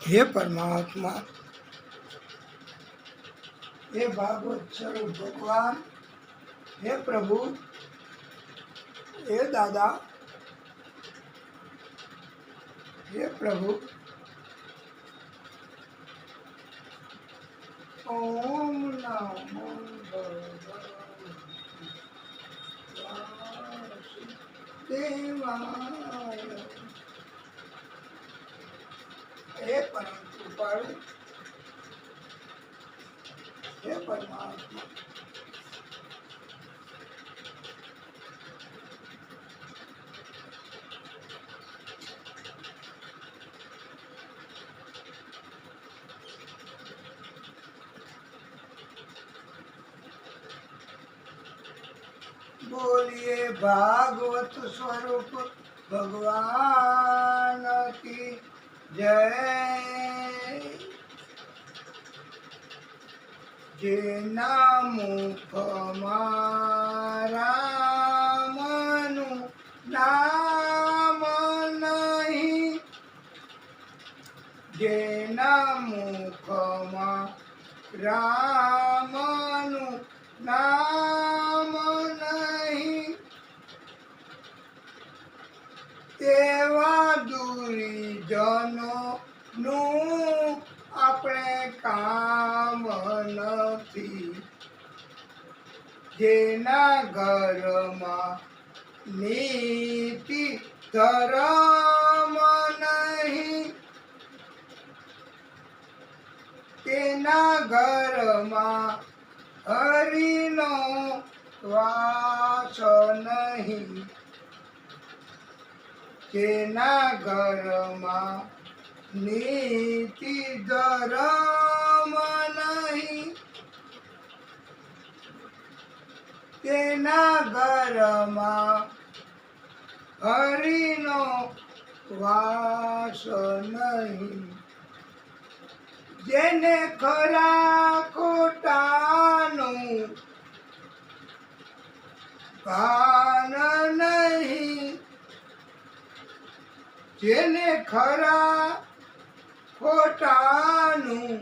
हे परमात्मा, हे भागवत स्वरूप भगवान, हे प्रभु, हे दादा, हे प्रभु। ओम नमो भगवते वासुदेवाय। हे परम कृपाळु, हे परमात्मा, बोलिए भागवत स्वरूप भगवान की जय। जेना मुखમાં રામનું નામ નહીં, જેના મુખમાં રામનું નામ નહીં, તેવા દુરીજનોનું આપણે કામ નથી। જેના ઘરમાં નીતિ ધર્મ નહીં, તેના ઘરમાં હરિનો વાસ નહીં। જેના ઘરમાં નીતિ ધર્મ નહીં, તેના ઘરમાં હરિનો વાસ નહીં। જેને ખરા ખોટાનું ભાન નહીં, જેને ખરા ખોટાનું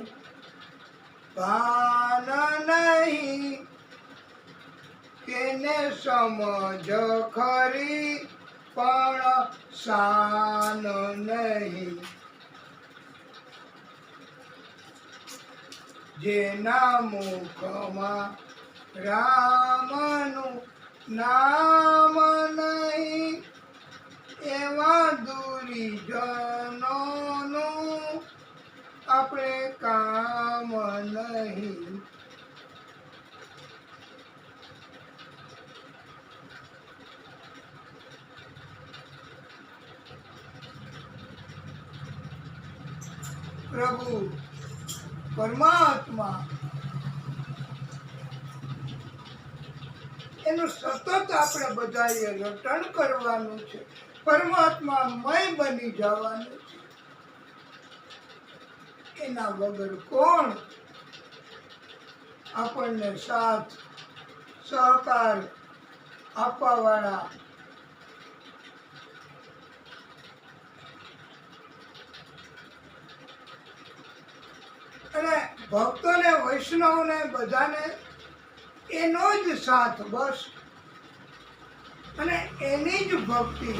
ભાન નહીં, તેને સમજ ખરી પણ શાન નહીં। જેના મુખમાં રામનું નામ નહીં, એવા દુરીજનોનું આપણે કામ નહીં। પ્રભુ પરમાત્મા એનું સતત આપણે બધાએ રટણ કરવાનું છે, પરમાત્મા મય બની જવાનું છે। એના વગર કોણ આપણને સાથ સહકાર આપવા વાળા? અને ભક્તોને વૈષ્ણવને બધાને એનો જ સાથ બસ, અને એની જ ભક્તિ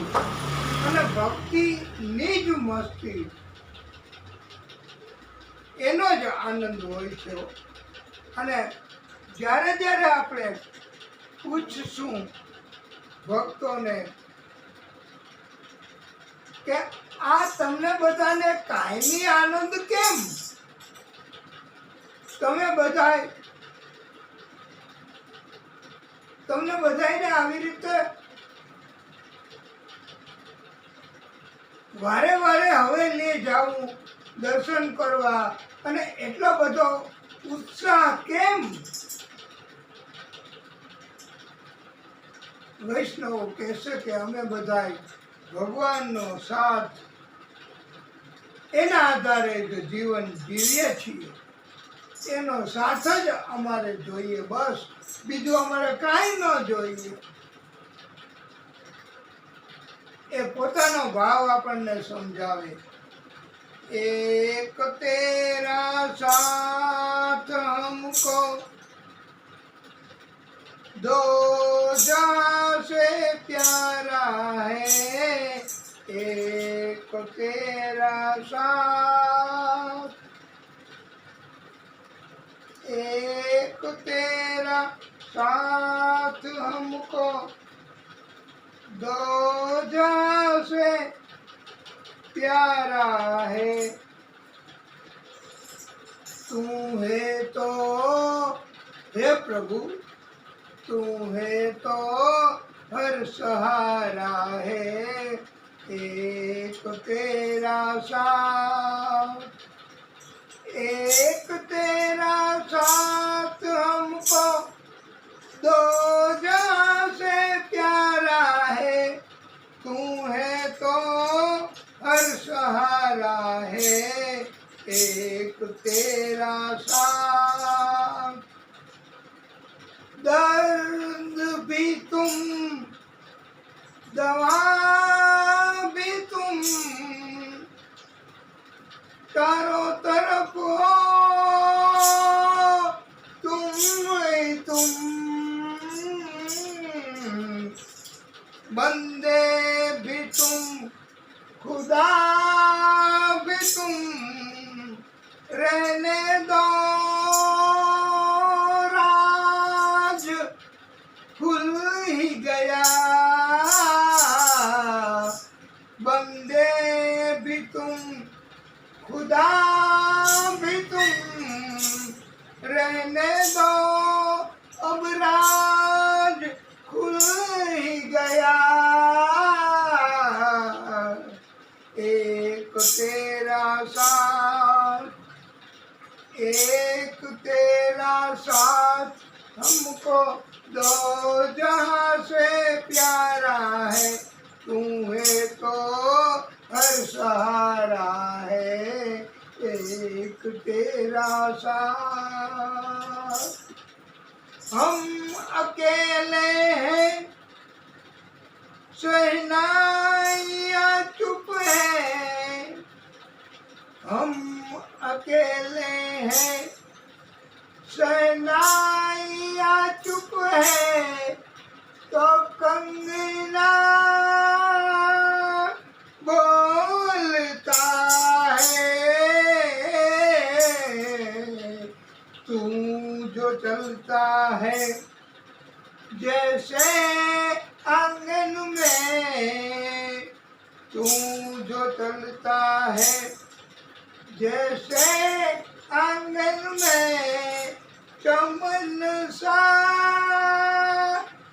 અને ભક્તિની જ મસ્તી, એનો જ આનંદ હોય છે। અને જ્યારે જ્યારે આપણે પૂછશું ભક્તોને કે આ તમને બધાને કાયમી આનંદ કેમ? તમને બધાને આવી રીતે વારે વારે હવે લે જાવું દર્શન કરવા, અને એટલો બધો ઉત્સાહ કેમ? વૈષ્ણવો કહેશે કે અમે બધા ભગવાનનો સાથ એના આધારે જ જીવન જીવીએ છીએ, એનો સાથ જ અમારે જોઈએ, બસ બીજું અમારે કાંઈ ન જોઈએ। એ પોતાનો ભાવ આપણને સમજાવે। એક एक तेरा साथ हमको दो जहां से प्यारा है, एक तेरा साथ, एक तेरा साथ हमको दो जहां से प्यारा है। तू है तो हे प्रभु, तू है तो हर सहारा है, एक तेरा साथ, एक तेरा साथ हमको दो जहां से प्यारा है। तू है तो हर सहारा है, एक तेरा साथ। दर्द भी तुम, दवा भी तुम, चारों तरफ हो तुम, बंदे भी तुम, खुदा भी तुम, रहने दो राज खुल ही गया। बंदे भी तुम, खुदा भी तुम, रहने दो अब राज खुल ही गया। एक तेरा साथ, एक तेरा साथ हमको दो जहां से प्यारा है। तू है तो हर सहारा है, एक तेरा साथ। हम अकेले हैं, शहनाइयाँ चुप है, हम अकेले हैं, शहनाइयाँ चुप है, तो कंगना बोलता है। तू जो चलता है जैसे आंगन में, तू जो चलता है जैसे आंगन में, चमन सा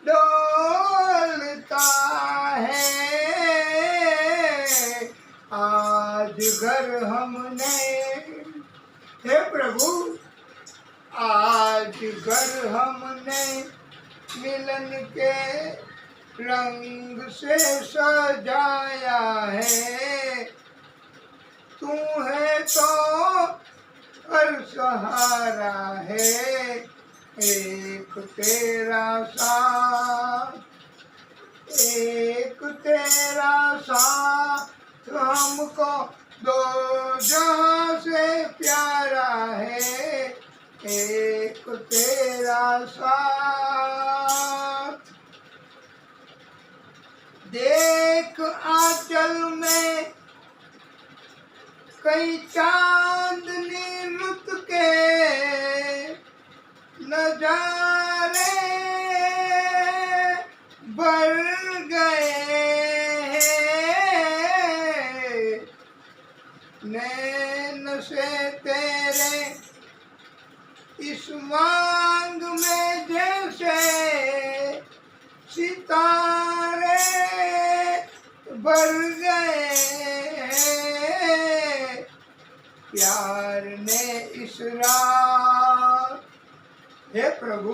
डोलता है। आज घर हमने, हे प्रभु, आज घर हमने मिलन के रंग से सजाया है। तू है तो हर सहारा है, एक तेरा साथ, एक तेरा साथ हमको दो जहां से प्यारा है, एक तेरा साथ। देख आंचल में कई चांदनी रुत के नजारे भर गए हैं। नैन से तेरे इस मांग में जैसे सितारे भर गए हैं। प्यार ने इस रात, हे प्रभु,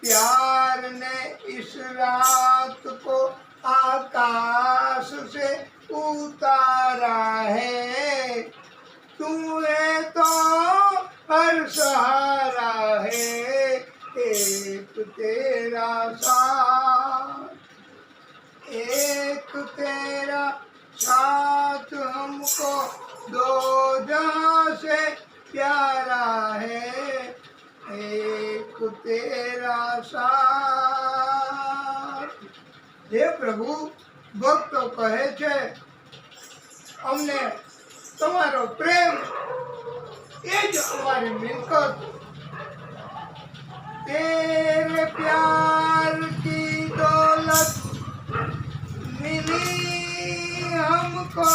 प्यार ने इस रात को आकाश से उतारा है। तू है तो हर सहारा है, एक तेरा साथ, एक तेरा साथ हमको दो जहां प्यारा है एक तेरा साथ। हे प्रभु, ભક્તો કહે છે અમને તમારો પ્રેમ એ જ અમારી મિલકત। तेरे प्यार की दौलत मिली हमको,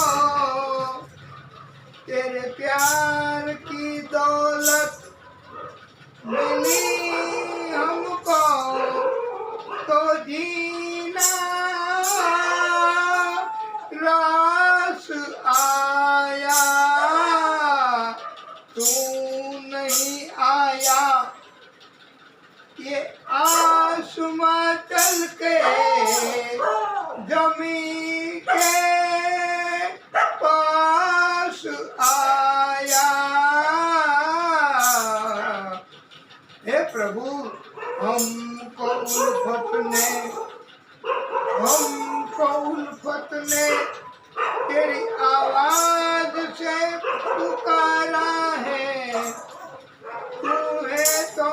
तेरे प्यार की दौलत मिली हमको, तो जीना रास आया, तू नहीं आया। ये आसमां चल के जमीन के पास आया। हे प्रभु, हमको उल्फत ने तेरी आवाज से पुकारा है। तू है तो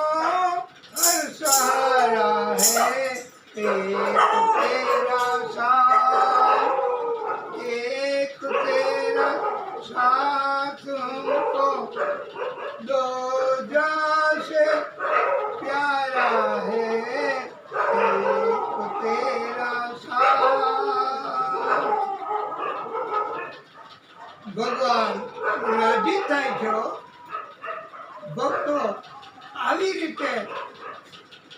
हर सहारा है, एक तेरा साथ, एक तेरा साथ हमको दो से प्यारा है, एक तेरा साथ। ભગવાન રાજી થાય છે। ભક્તો આવી રીતે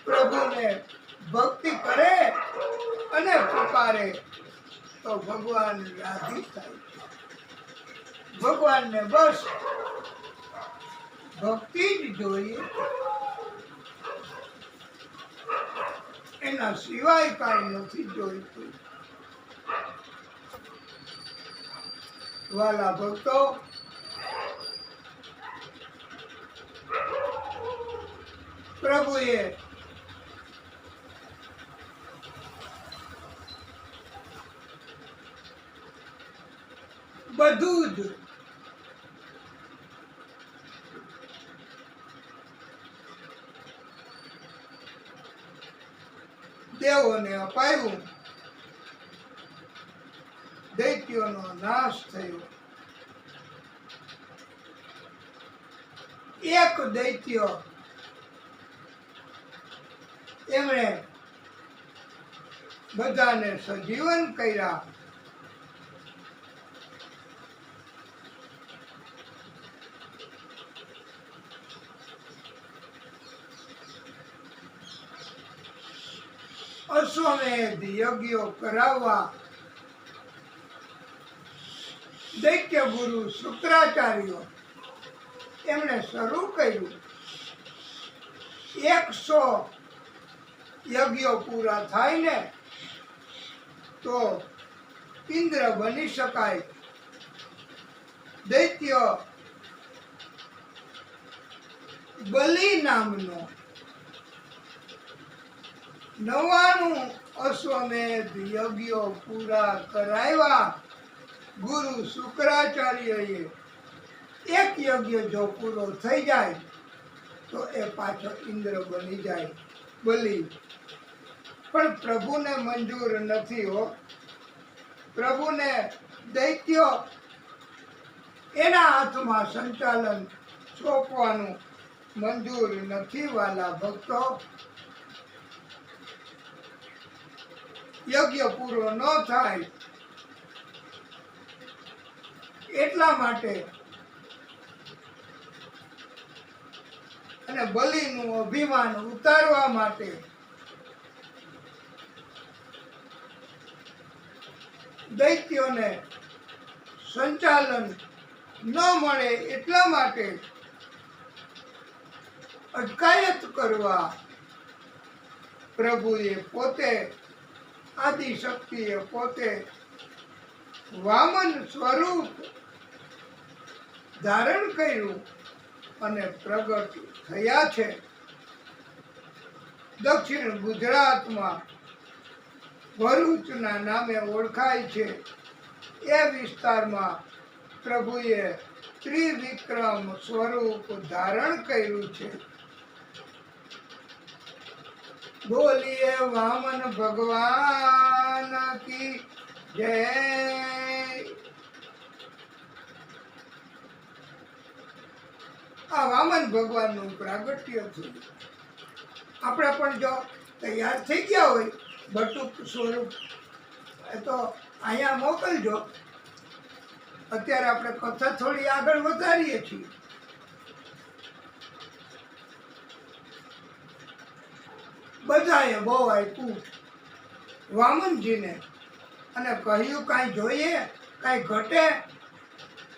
પ્રભુને ભક્તિ કરે અને પુકારે તો ભગવાન રાજી થાય છે। ભગવાનને બસ ભક્તિ જ જોઈએ, એના સિવાય કાંઈ નથી જોઈતું। વાલા ભક્તો, પ્રભુએ બધું જ દેવોને અપાયું। દૈત્યોનો નાશ થયો। એક દૈત્ય એમણે બધાને સજીવન કર્યા। અશ્વમેધ યજ્ઞો કરાવવા દૈત્ય ગુરુ શુક્રાચાર્ય એમણે શરૂ કર્યું। 100 યજ્ઞો પૂરા થાય ને તો ઇન્દ્ર બની શકાય। દૈત્ય બલિ નામનો 99 અશ્વમેધ યજ્ઞો પૂરા કરાવ્યા। ગુરુ શુક્રાચાર્યએ એક યજ્ઞ જો પૂરો થઈ જાય તો એ પાછો ઇન્દ્ર બની જાય બલિ। પણ પ્રભુને મંજૂર નથી હો। પ્રભુને દૈત્યો એના હાથમાં સંચાલન સોંપવાનું મંજૂર નથી। વાલા ભક્તો, યજ્ઞ પૂરો ન થાય એટલા માટે અને બલિનું અભિમાન ઉતારવા માટે દૈત્યોને સંચાલન ન મળે એટલા માટે અટકાયત કરવા પ્રભુએ પોતે આદિશક્તિએ પોતે વામન સ્વરૂપ ધારણ કર્યું અને પ્રગટ થયા છે। દક્ષિણ ગુજરાતમાં ભરૂચના નામે ઓળખાય છે એ વિસ્તારમાં પ્રભુએ ત્રિવિક્રમ સ્વરૂપ ધારણ કર્યું છે. બોલીએ વામન ભગવાન કી જય. આ વામન ભગવાનનું પ્રાગટ્ય થયું. આપણે પણ જો તૈયાર થઈ ગયા હોય બટુક સ્વરૂપ તો અહીંયા મોકલજો. અત્યારે આપણે કથા થોડી આગળ વધારીએ છીએ. બધાએ બહુ આપ્યું વામનજીને અને કહ્યું કાંઈ જોઈએ કાંઈ ઘટે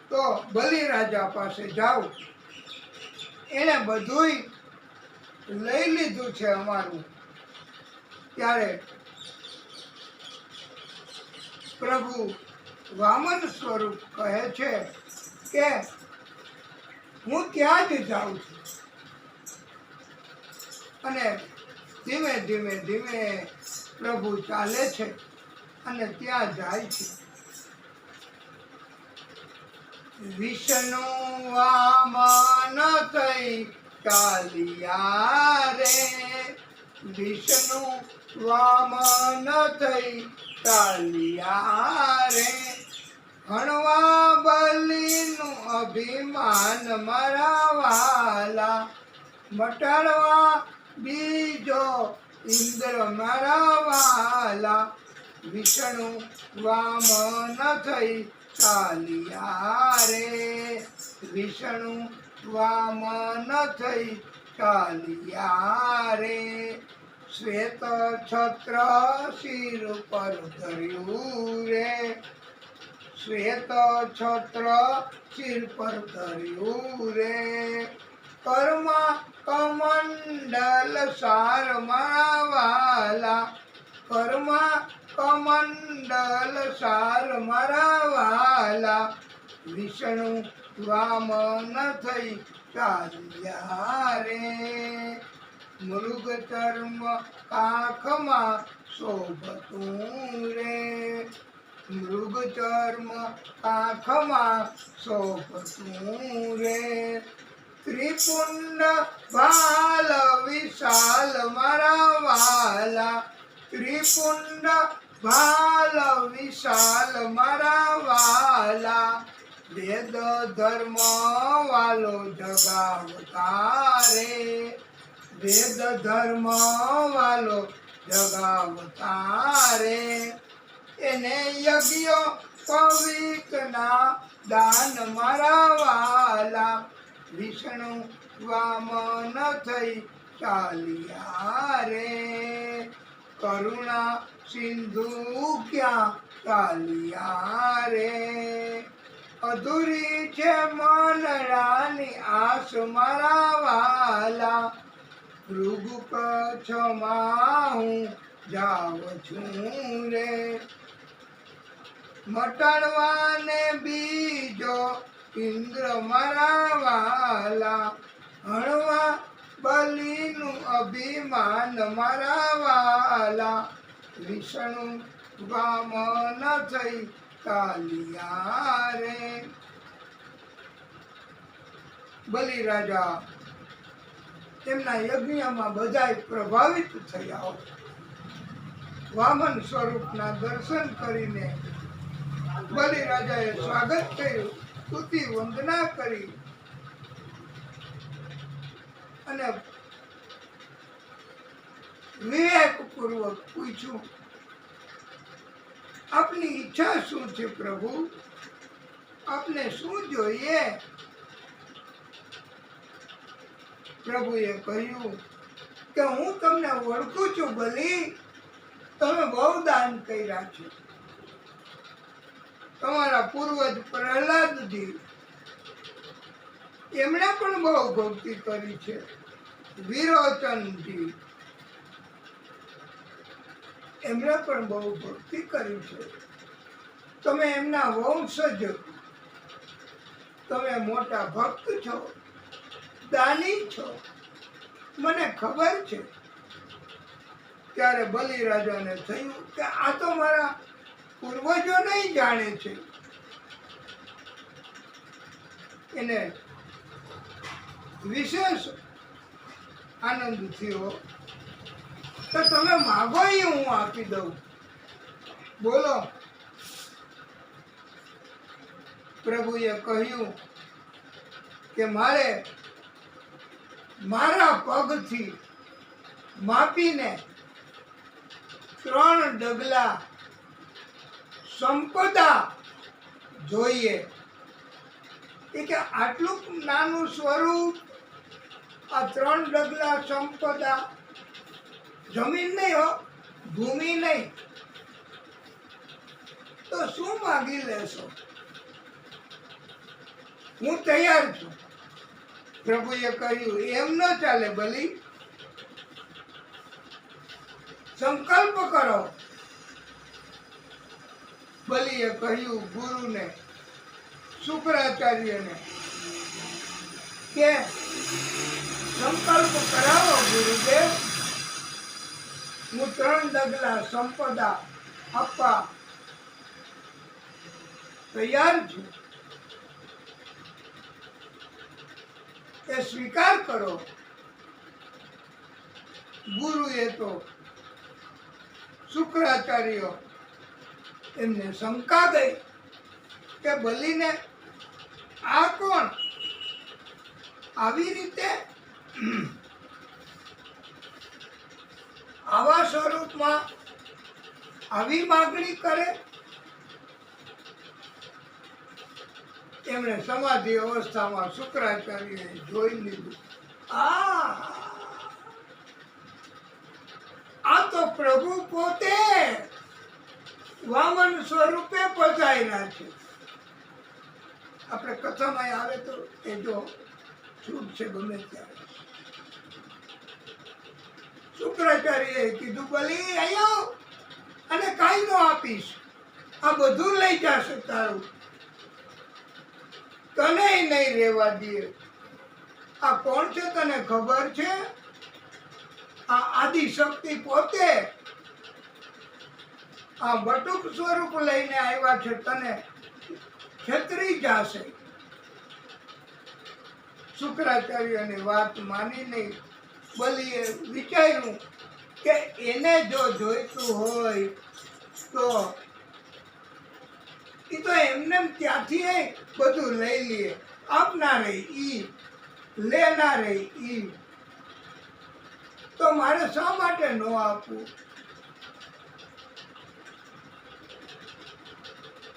તો બલિરાજા પાસે જાઓ. એણે બધુંય લઈ લીધું છે અમારું. ત્યારે પ્રભુ વામન સ્વરૂપ કહે છે કે હું ત્યાં જ જાઉં છું. અને ધીમે ધીમે ધીમે પ્રભુ ચાલે છે અને ત્યાં જાય છે. વિષ્ણુ વામન થઈ ચાલ્યા રે. વિષ્ણુ વામન થઈ ચાલ્યા રે. હણવા બલિનું અભિમાન મારા વાલા. મટાડવા બીજો ઇન્દ્ર મારા વાલા. વિષ્ણુ વામન થઈ ચાલ્યા રે. વિષ્ણુ વામન થઈ ચાલ્યા રે. શ્વેત છત્ર શિર પર ધર્યું રે. શ્વેત છત્ર શિર પર ધર્યું રે. કર્મ કમંડલ સાર મારા વાલા. કર્મ કમંડલ સાર મારા વાલા. વિષ્ણુ વામન થઈ ચાલ્યા રે. મૃગ ચર્મ કાખમાં શોભતું રે. મૃગ ચર્મ કાખમાં શોભતું રે. ત્રિપુંડ ભાલ વિશાલ મારા વાલા. ત્રિપુંડ ભાલ વિશાલ મારા વાલા. વેદ ધર્મ વાલો જગાવતા રે. વેદ ધર્મ વાલો જગાવતા રે. એને યજ્ઞ પવિત્રના દાન મારા વાલા. વિષ્ણુ વામન થઈ ચાલ્યા રે. કરુણા સિંધુ ક્યાં ચાલ્યા રે. અધૂરી છે મનડાની આસ મારા વાલા. ભૃગુ કચ્છમાં હું જાઉં છું રે. મટાડવાને બીજો ઇન્દ્ર મારા વાલા. હણવા બલિનું અભિમાન મારા વાલા. વિષ્ણુ વામન થઈ ચાલ્યા રે. બલિરાજા તેમના યજ્ઞમાં બધાય પ્રભાવિત થયા. વામન સ્વરૂપના દર્શન કરીને બલિરાજાએ સ્વાગત કર્યું, સ્તુતિ વંદના કરી અને વિવેકપૂર્વક પૂછ્યું, આપની ઈચ્છા શું છે પ્રભુ? આપને શું જોઈએ? પ્રભુએ કહ્યું કે હું તમને ઓળખું છું બલિ. તમે બહુ દાન કર્યા છે. તમારા પૂર્વજ પ્રહલાદજી એમણે પણ બહુ ભક્તિ કરી છે. વિરોચનજી એમણે પણ બહુ ભક્તિ કરી છે. તમે એમના વંશજ, તમે મોટા ભક્ત છો, દાની છો, મને ખબર છે. ત્યારે બલિરાજાને થયું કે આ તો મારા પૂર્વજો નહીં જાણે છે. એને વિશેષ આનંદ થયો. તો તમે માગો એ હું આપી દઉં. બોલો. પ્રભુએ કહ્યું કે મારે મારા પગથી માપીને 3 ડગલા સંપદા જોઈએ. એ કે આટલું નાનું સ્વરૂપ, આ 3 ડગલા સંપદા, જમીન નહીં હો, ભૂમિ નહીં, તો શું માગી લેશો? હું તૈયાર છું. પ્રભુએ કહ્યું એમ ન ચાલે બલી, સંકલ્પ કરો. બલીએ કહ્યું ગુરુને, શુક્રાચાર્યને કે સંકલ્પ કરાવો ગુરુદેવ, હું 3 ડગલા સંપદા આપવા તૈયાર છું. એ સ્વીકાર કરો. ગુરુએ તો શુક્રાચાર્ય એમને શંકા ગઈ કે બલીને આ કોણ આવી રીતે આવા સ્વરૂપમાં આવી માગણી કરે? એમણે સમાધિ અવસ્થામાં શુક્રાચાર્યએ જોઈ લીધું. આ તો પ્રભુ પોતે વામન સ્વરૂપે પધાર્યા છે. આપણે કથામાં આવે તો એ જો છૂટ છે ગમે ત્યારે. શુક્રાચાર્યએ કીધું બલી આયો અને કાંઈ નો આપીશ, આ બધું લઈ જશે તારું, તને નહીં રહેવા દે. આ કોણ છે તને ખબર છે? આ આદિશક્તિ પોતે આ બટુક સ્વરૂપ લઈને આવ્યા છે, તને છેતરી જશે. શુક્રાચાર્યની વાત માની નહીં. બલીએ વિચાર્યું કે એને જો જોઈતું હોય તો એ તો એમને ત્યાંથી બધું લઈ લે. આપનારે ઈ, લેનારે ઈ, તો મારે શા માટે ન આપવું?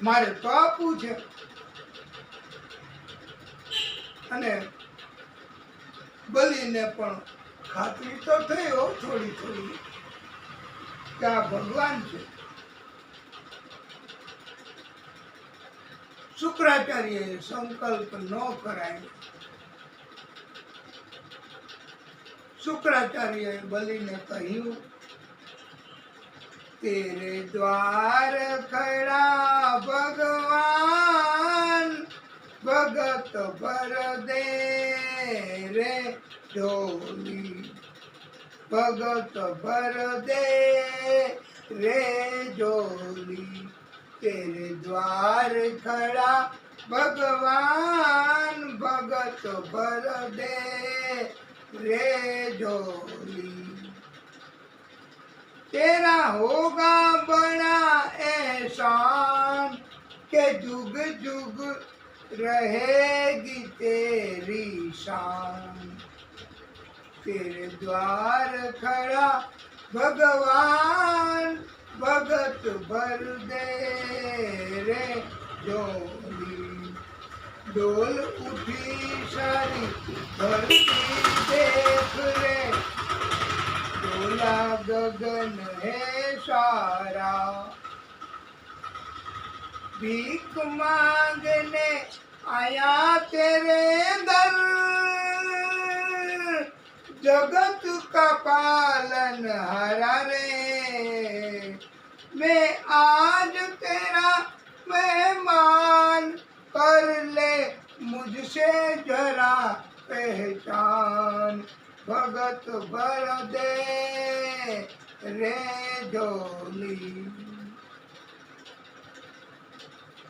મારે તો આપવું છે. અને બલીને પણ ખાતરી તો થઈ હો થોડી થોડી કે આ ભગવાન છે. શુક્રાચાર્યએ સંકલ્પ ન કરાયો. શુક્રાચાર્યએ બલીને કહ્યું, તેરે દ્વાર ખડા ભગવાન, ભગત ભર દે રે ઝોલી, ભગત ભર દે રે ઝોલી. तेरे द्वार खड़ा भगवान, भगत भर दे रे झोली. तेरा होगा बड़ा एहसान के जुग जुग रहेगी तेरी शान. तेरे द्वार खड़ा भगवान, भगत भर दे रे झोली. डोल उठी सारी धरती देख रे, डोला गगन है सारा. भीख मांगने आया तेरे दर, जगत का पालन हारा रे. मैं आज तेरा मेहमान, कर ले मुझसे जरा पहचान. भगत भर दे रे झोली.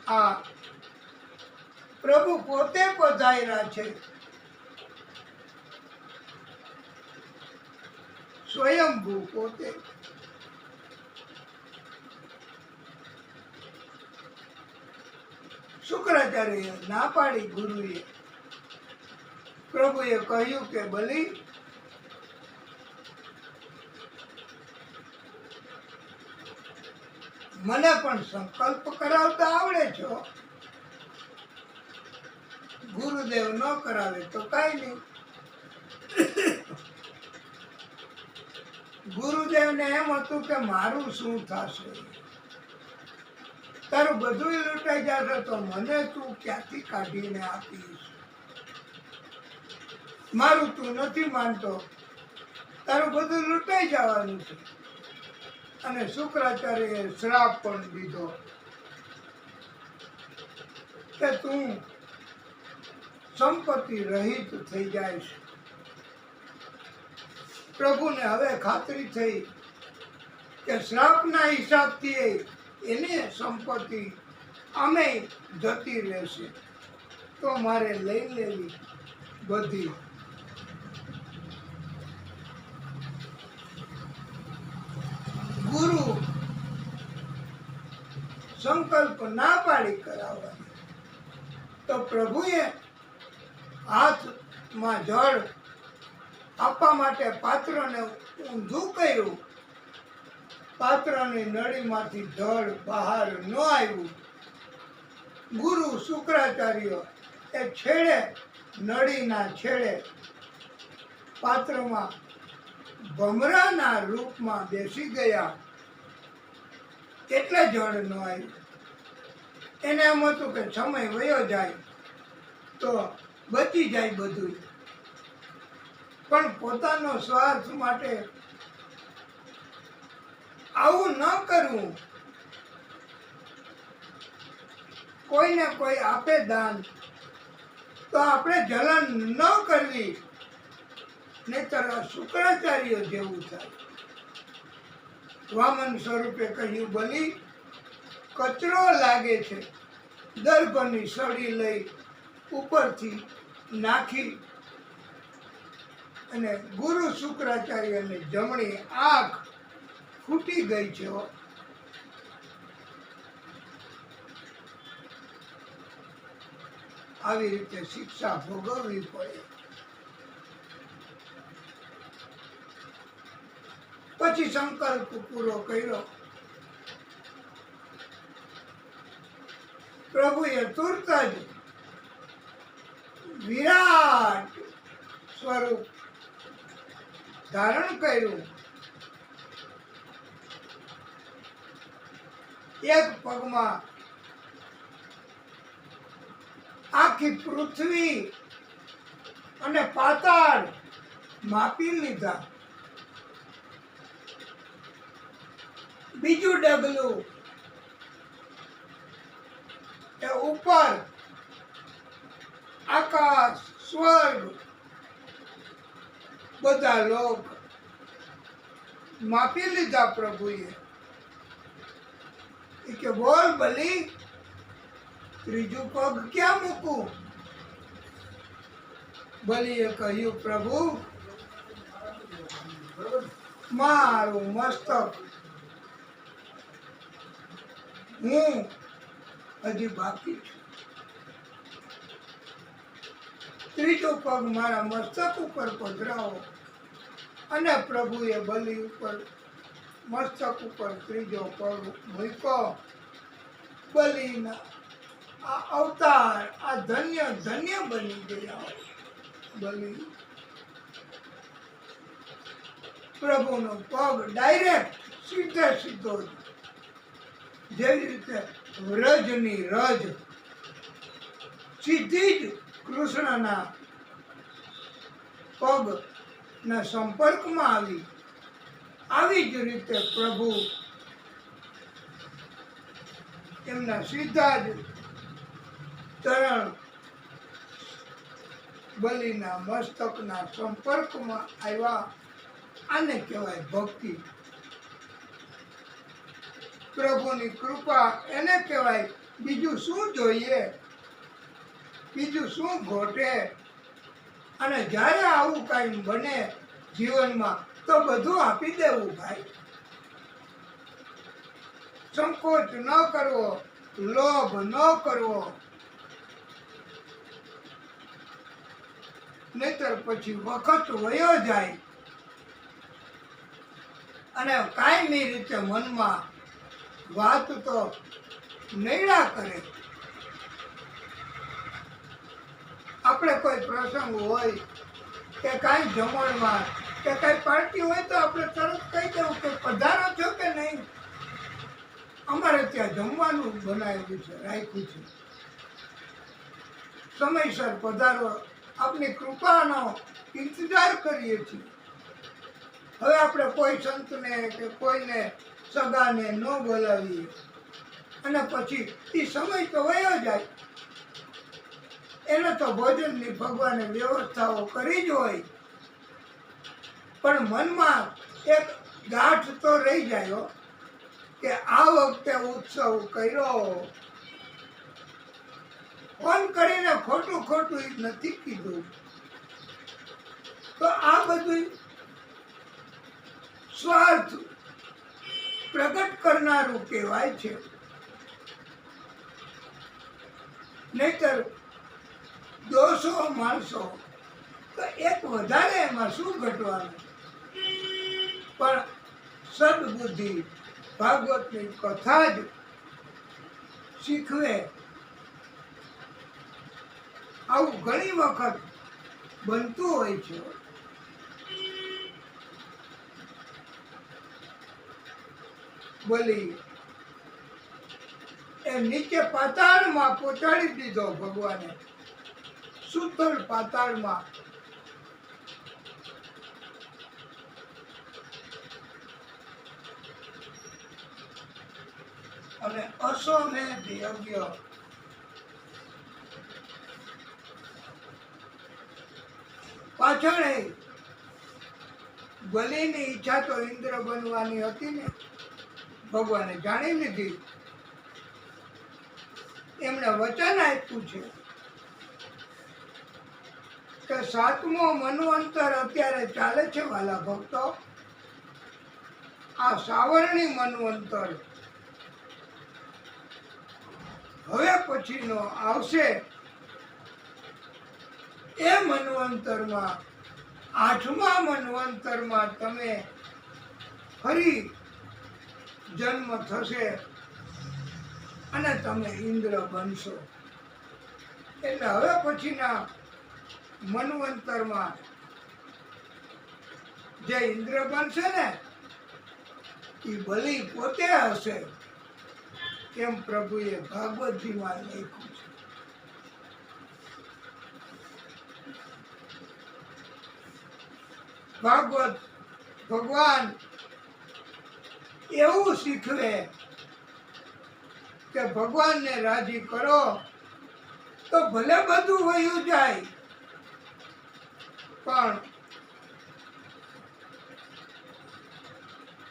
આ પ્રભુ પોતે પધાર્યા છે. સ્વયંભૂ પોતે. શુક્રાચાર્ય ના પાડી ગુરુએ. પ્રભુએ કહ્યું કે બલી, મને પણ સંકલ્પ કરાવતા આવડે છો. ગુરુદેવ ન કરાવે તો કઈ નહીં. ગુરુદેવને એમ હતું કે મારું શું થશે, તારું બધું લૂંટાઈ જશે તો મને તું ક્યાંથી કાઢીને આપીશ. મારું તું નથી માનતો, તારું બધું લૂંટાઈ જવાનું છે. અને શુક્રાચાર્યએ શ્રાપ પણ દીધો કે તું સંપત્તિ રહિત થઈ જાય છે. પ્રભુને હવે ખાતરી થઈ કે શ્રાપના હિસાબથી એની સંપત્તિ આમે જતી રહેશે, તો મારે લઈ લેવી બધી. ગુરુ સંકલ્પ ના પાડી કરાવવાની, તો પ્રભુએ હાથમાં જળ આપવા માટે પાત્રને ઊંધું કર્યું. પાત્રની નળીમાંથી જળ બહાર ન આવ્યું. ગુરુ શુક્રાચાર્ય એ છેડે, નળીના છેડે પાત્રમાં ભમરાના રૂપમાં બેસી ગયા, એટલે જળ ન આવ્યું. એને એમ હતું કે સમય વયો જાય તો બચી જાય બધું, પણ પોતાનો સ્વાર્થ માટે આવું ન કરવું. કોઈને કોઈ આપે દાન તો આપણે જલન ન કરવી, નહીતર શુક્રાચાર્ય જેવું થાય. વામન સ્વરૂપે કહ્યું, બલી, કચરો લાગે છે. દર્ભની સળી લઈ ઉપરથી નાખી અને ગુરુ શુક્રાચાર્યની જમણી આંખ ફૂટી ગઈ છે. આવી રીતે શિક્ષા ભોગવવી પડે. પછી સંકલ્પ પૂરો કર્યો. પ્રભુએ તુરત જ વિરાટ સ્વરૂપ ધારણ કર્યું. એક પગમાં આખી પૃથ્વી અને પાતાળ માપી લીધા. બીજું ડગલું એ ઉપર આકાશ, સ્વર્ગ, બધા લોક માપી લીધા પ્રભુએ. કે બોલ બલી, ત્રીજું પગ ક્યાં મૂકું? બલીએ કહ્યું, પ્રભુ, મારું મસ્તક હું હજી બાકી છું. ત્રીજો પગ મારા મસ્તક ઉપર પધરાવો. અને પ્રભુએ બલી ઉપર મસ્તક ઉપર ત્રીજો પગ મૂક્યો. બલીના આ અવતાર, આ ધન્ય ધન્ય બની ગયા. બલી પ્રભુનો પગ ડાયરેક્ટ સીધે સીધો, જેવી રીતે વ્રજની રજ સીધી જ કૃષ્ણના પગના સંપર્કમાં આવી, આવી જ રીતે પ્રભુ એમના સીધા જ ચરણ બલિના મસ્તકના સંપર્કમાં આવ્યા. આને કહેવાય ભક્તિ. પ્રભુની કૃપા એને કહેવાય. બીજું શું જોઈએ? બીજું શું ઘોટે? અને જ્યારે આવું કાંઈ બને જીવનમાં તો બધું આપી દેવું ભાઈ. સંકોચ ન કરવો, લોભ ન કરવો, નહીતર પછી વખત વયો જાય અને કાયમી રીતે મનમાં વાત તો નૈડા કરે. આપણે કોઈ પ્રસંગ હોય કે કાંઈ જમણવાર કે કાંઈ પાર્ટી હોય તો આપણે તરત કહી દેવું કે પધારો છો કે નહીં, અમારે ત્યાં જમવાનું બનાવેલું છે, રાખ્યું છે, સમયસર પધારો, આપની કૃપાનો ઇંતજાર કરીએ છીએ. હવે આપણે કોઈ સંતને કે કોઈને સગાને ન બોલાવીએ અને પછી એ સમય તો વયો જાય. એને તો ભોજનની ભગવાને વ્યવસ્થાઓ કરી જ હોય, પણ મનમાં એક ગાંઠ તો રહી જાય હો કે આ વખતે ઉત્સવ કર્યો. ફોન કરીને ખોટું ખોટું એ નથી કીધું. તો આ બધું સ્વાર્થ પ્રગટ કરનારું કહેવાય છે. નહીતર દોષો માણસો તો એક વધારે એમાં શું ઘટવાનું? પણ સદબુદ્ધિ ભાગવતની કથા જ શીખવે. આવું ઘણી વખત બનતું હોય છે. બોલી એ નીચે પાતાળમાં પહોંચાડી દીધો ભગવાને, સુતળ પાતાળમાં. અને અશ્વમેધ યજ્ઞ પાછળ બલિની ઈચ્છા તો ઇન્દ્ર બનવાની હતી ને, ભગવાને જાણી લીધી. એમણે વચન આપ્યું છે કે 7મો મન્વંતર અત્યારે ચાલે છે વાલા ભક્તો. આ સાવરણી મન્વંતર હવે પછીનો આવશે. એ મન્વંતરમાં 8મા મન્વંતરમાં તમે ફરી જન્મ થશે અને તમે ઇન્દ્ર બનશો. એટલે હવે પછીના મન્વંતરમાં જે ઇન્દ્ર બનશે ને એ બલિ પોતે હશે, કેમ પ્રભુએ ભાગવતજીમાં લખ્યું છે. ભાગવત ભગવાન એવું શીખવે કે ભગવાનને રાજી કરો તો ભલે બધું વયું જાય, પણ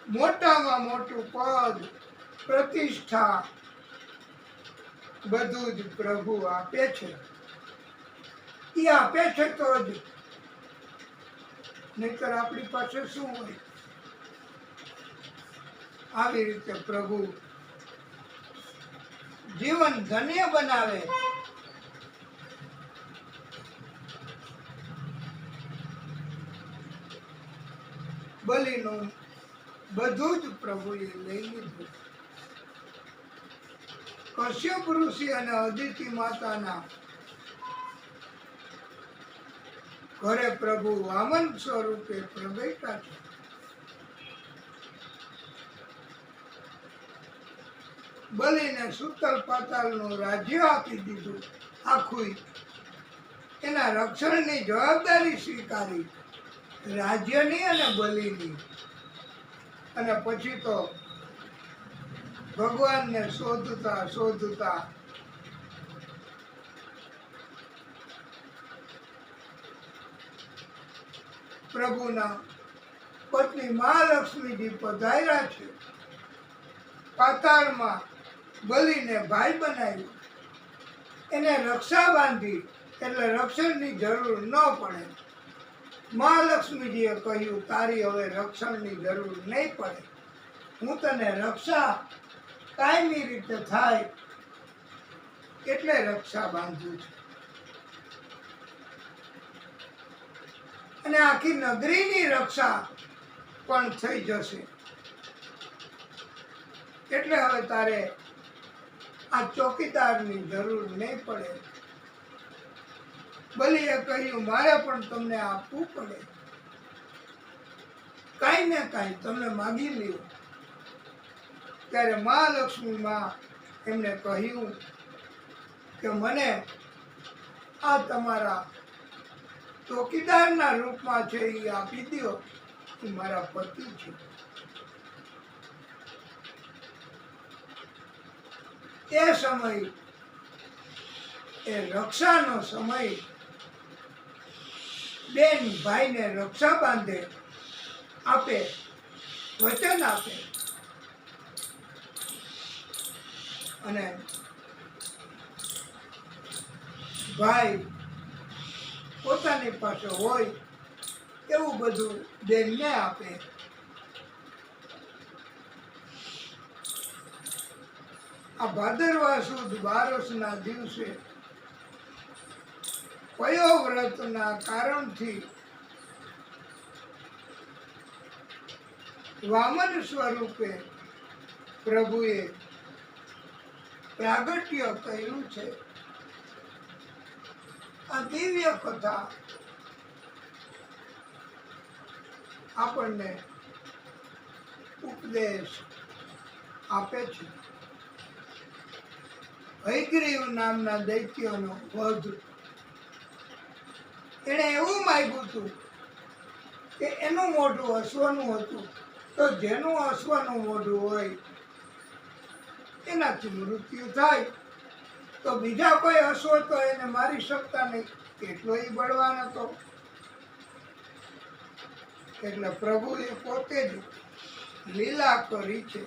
મોટામાં મોટું પદ, પ્રતિષ્ઠા બધું જ પ્રભુ આપે છે. એ આપે છે તો જ, નહીતર આપણી પાસે શું હોય? આવી રીતે પ્રભુ જીવન ધન્ય બનાવે. બલિનું બધું જ પ્રભુએ લઈ લીધું. કશ્યપ ઋષિ અને અદિતિ માતાના ઘરે પ્રભુ વામન સ્વરૂપે પ્રગટ્યા છે. બલિને સુતલ પાતાળનું રાજ્ય આપી દીધું આખું. એના રક્ષણની જવાબદારી સ્વીકારી, રાજ્યની અને બલિની. અને પછી તો ભગવાનને શોધતા શોધતા પ્રભુના પત્ની મહાલક્ષ્મીજી પધાર્યા છે. પાતાળમાં બલિને ભાઈ બનાવ્યો. એને રક્ષા બાંધી એટલે રક્ષણની જરૂર ન પડે. મહાલક્ષ્મીજીએ કહ્યું તારી હવે રક્ષણની જરૂર નહીં પડે, હું તને રક્ષા કાયમી રીતે થાય એટલે રક્ષા બાંધું છું. અને આખી નગરીની રક્ષા પણ થઈ જશે. એટલે હવે તારે આ ચોકીદારની જરૂર નહીં પડે. બલીએ કહ્યું મારે પણ તમને આપવું પડે, કાંઈ ને કાંઈ તમને માગી લ્યો. ત્યારે મહાલક્ષ્મી માં એમને કહ્યું કે મને આ તમારા ચોકીદારના રૂપમાં છે એ આપી દો, એ મારા પતિ છે. એ સમય એ રક્ષાનો સમય, બેન ભાઈને રક્ષા બાંધે, આપે, વચન આપે. અને ભાઈ પોતાની પાસે હોય એવું બધું બેનને આપે. આ ભાદરવા સુદ બારસના દિવસે પયોવ્રતના કારણથી વામન સ્વરૂપે પ્રભુએ પ્રાગટ્ય કર્યું છે. આ દિવ્ય કથા આપણને ઉપદેશ આપે છે. હયગ્રીવ નામના દૈત્યનો વધ એણે એવું માંગ્યું હતું કે એનું મોઢું અશ્વનું હતું, તો જેનું અશ્વનું મોઢું હોય એનાથી મૃત્યુ થાય, તો બીજા કોઈ અશ્વ તો એને મારી શકતા નહીં, એટલો ઈ બળવાન હતો. એટલે પ્રભુએ પોતે જ લીલા કરી છે.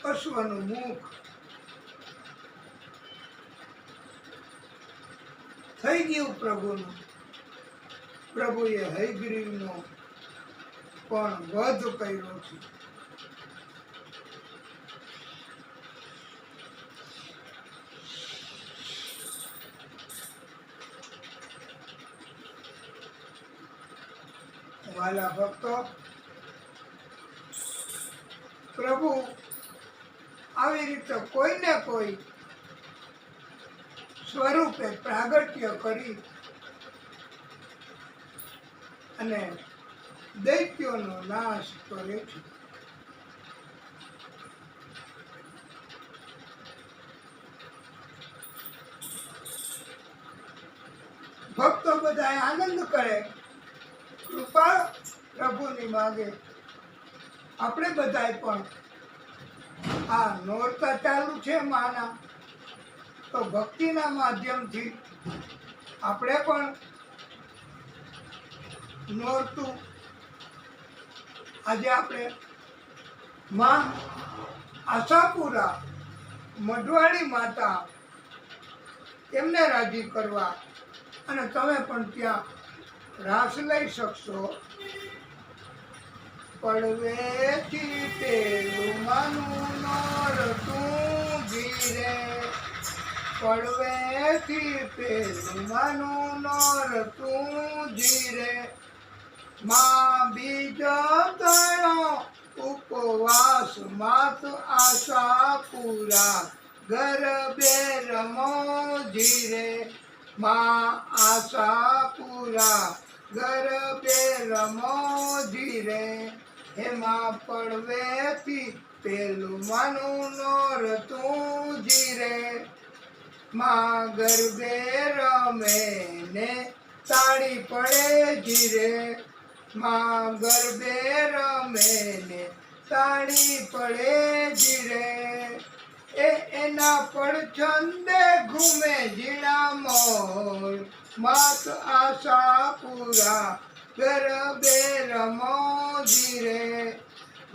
અશ્વનું મુખ થઈ ગયું પ્રભુનું. પ્રભુએ હયગ્રીવનો પણ વધ કર્યો છે. વાલા ભક્તો, પ્રભુ આવી રીતે કોઈને કોઈ સ્વરૂપે પ્રાગટ્ય કરી અને દૈત્યોનો નાશ કરે છે. ભક્તો બધા આનંદ કરે, કૃપા પ્રભુની માગે. આપણે બધા પણ આ નોરતા ચાલુ છે માના, તો ભક્તિના માધ્યમથી આપણે પણ નોરતું આજે આપણે માં આશાપુરા મઢવાડી માતા એમને રાજી કરવા અને તમે પણ ત્યાં રાસ લઈ શકશો. પડવેથી પેલું માનું નોરતું ધીરે, પડવેથી પેલું માનું નોરતું ધીરે, માં બીજો તણો ઉપવાસ માત આશા પૂરા ગરબે રમો ધીરે, માં આશા પૂરા ગરબે રમો ધીરે. એમાં પડવેથી પેલું માનું નોરતું ધીરે, માં ગરબે રમે ને તાળી પડે ધીરે, માં ગરબે રમે ને તાળી પડે ધીરે. એના પડછંદે ઘૂમે ઝીણા મોર, માત આશા પૂરા ગરબે રમો ધીરે,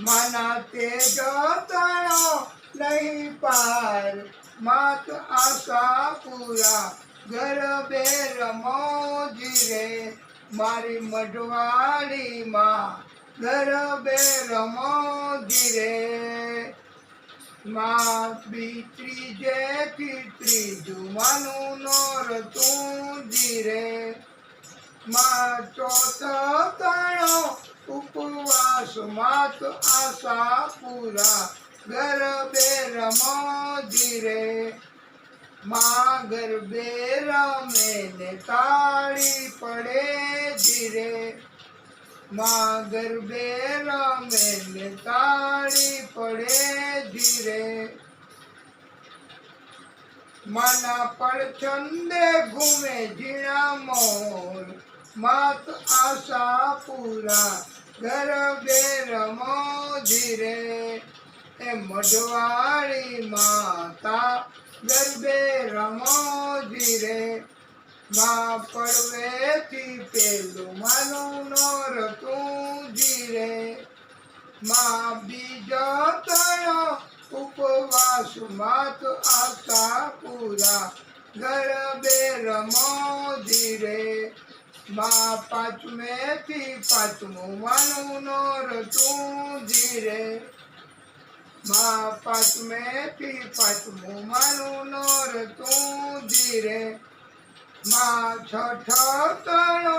માના તેજ તણો નહીં પાર માત આશાપુરા ગરબે રમોજી રે મારી મઢવાડીમાં ગરબે રમોજી રે માં બીત્રી જેથી ત્રીજું માનું નોરતુંજી રે માં ચોથો તણો ઉપવાસ માત આશાપુરા ગરબે રમોજી રે માં ગરબે રમે ને તાળી પડે જીરે માં ગરબે રમે ને તાળી પડે જીરે માના પડછંદે ઘૂમે ઝીણા મોર માત આશાપુરા ગરબે રમોજી રે એ મઢવાળી માતા ગરબે રમોજી રે માં પડવેથી પેલું માનું નોરતુંજી રે માં બીજો તણો ઉપવાસ માત આશાપુરા ગરબે રમોજી રે માં પાંચમેથી પાંચમું માનું નોરતુંજી રે માં પાંચમેથી પાંચમું માનું નોરતુંજી રે માં છઠ્ઠો તણો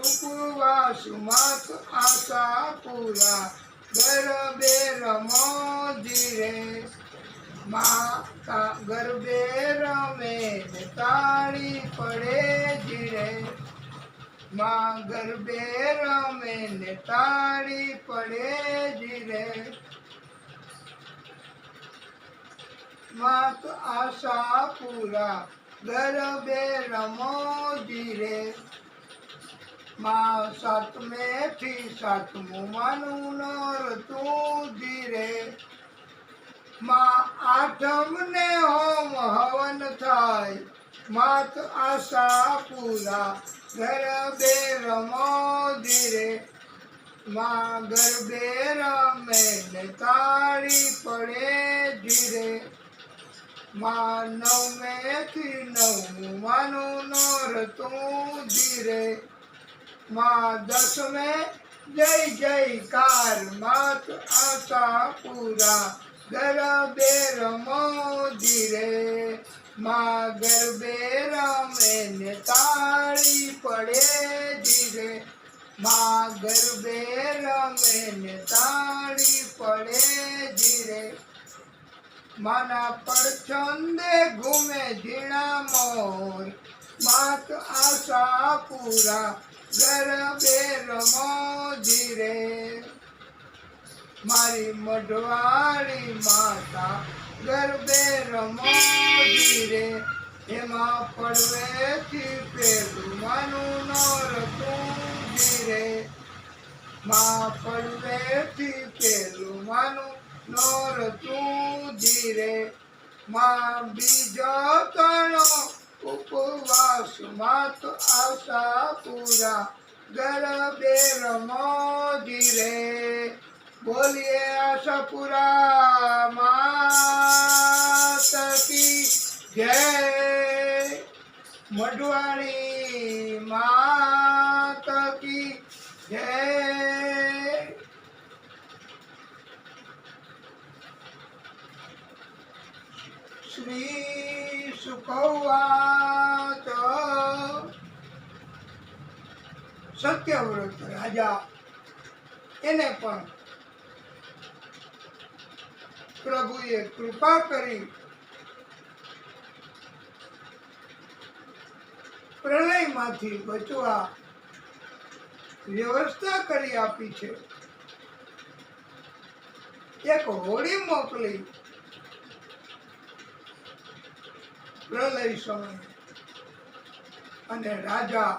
ઉપવાસ માત આશાપુરા ગરબે રમોજી રે માં ગરબે રમે ને તાળી પડે જીરે માં ગરબે રમે ને તાળી પડે જીરે માત આશાપુરા ગરબે રમોજી રે માં સાતમેથી સાતમું માનું નોરતુંજી રે માં આઠમને હોમ હવન થાય માત આશાપુરા ગરબે રમોજી રે માં ગરબે રમે ને તાળી પડે જીરે માં નવમેથી નવમું માનું નોરતુંજી રે માં દસમે જય જયકાર માત આશાપુરા ગરબે રમોજી રે માં ગરબે રમે ને તાળી પડે જીરે માં ગરબે રમે ને તાળી પડે જીરે માના પડછંદે ઘૂમે ઝીણા મોર માત આશાપુરા ગરબે રમોજી રે મારી મઢવાળી માતા ગરબે રમોજી રે એમાં પડવેથી પેલું માનું નોરતુંજી રે માં પડવેથી પેલું માનું નોરતુંજી રે માં બીજો તણો ઉપવાસ માત આશાપુરા ગરબે રમોજી રે બોલીએ આશાપુરા માત કી જય મઢવાળી માત કી જય શ્રી સુખવાચ સત્યવ્રત રાજા એને પણ પ્રભુએ કૃપા કરી પ્રલયમાંથી બચવા વ્યવસ્થા કરી આપી છે. એક હોડી મોકલી પ્રલય સમય અને રાજા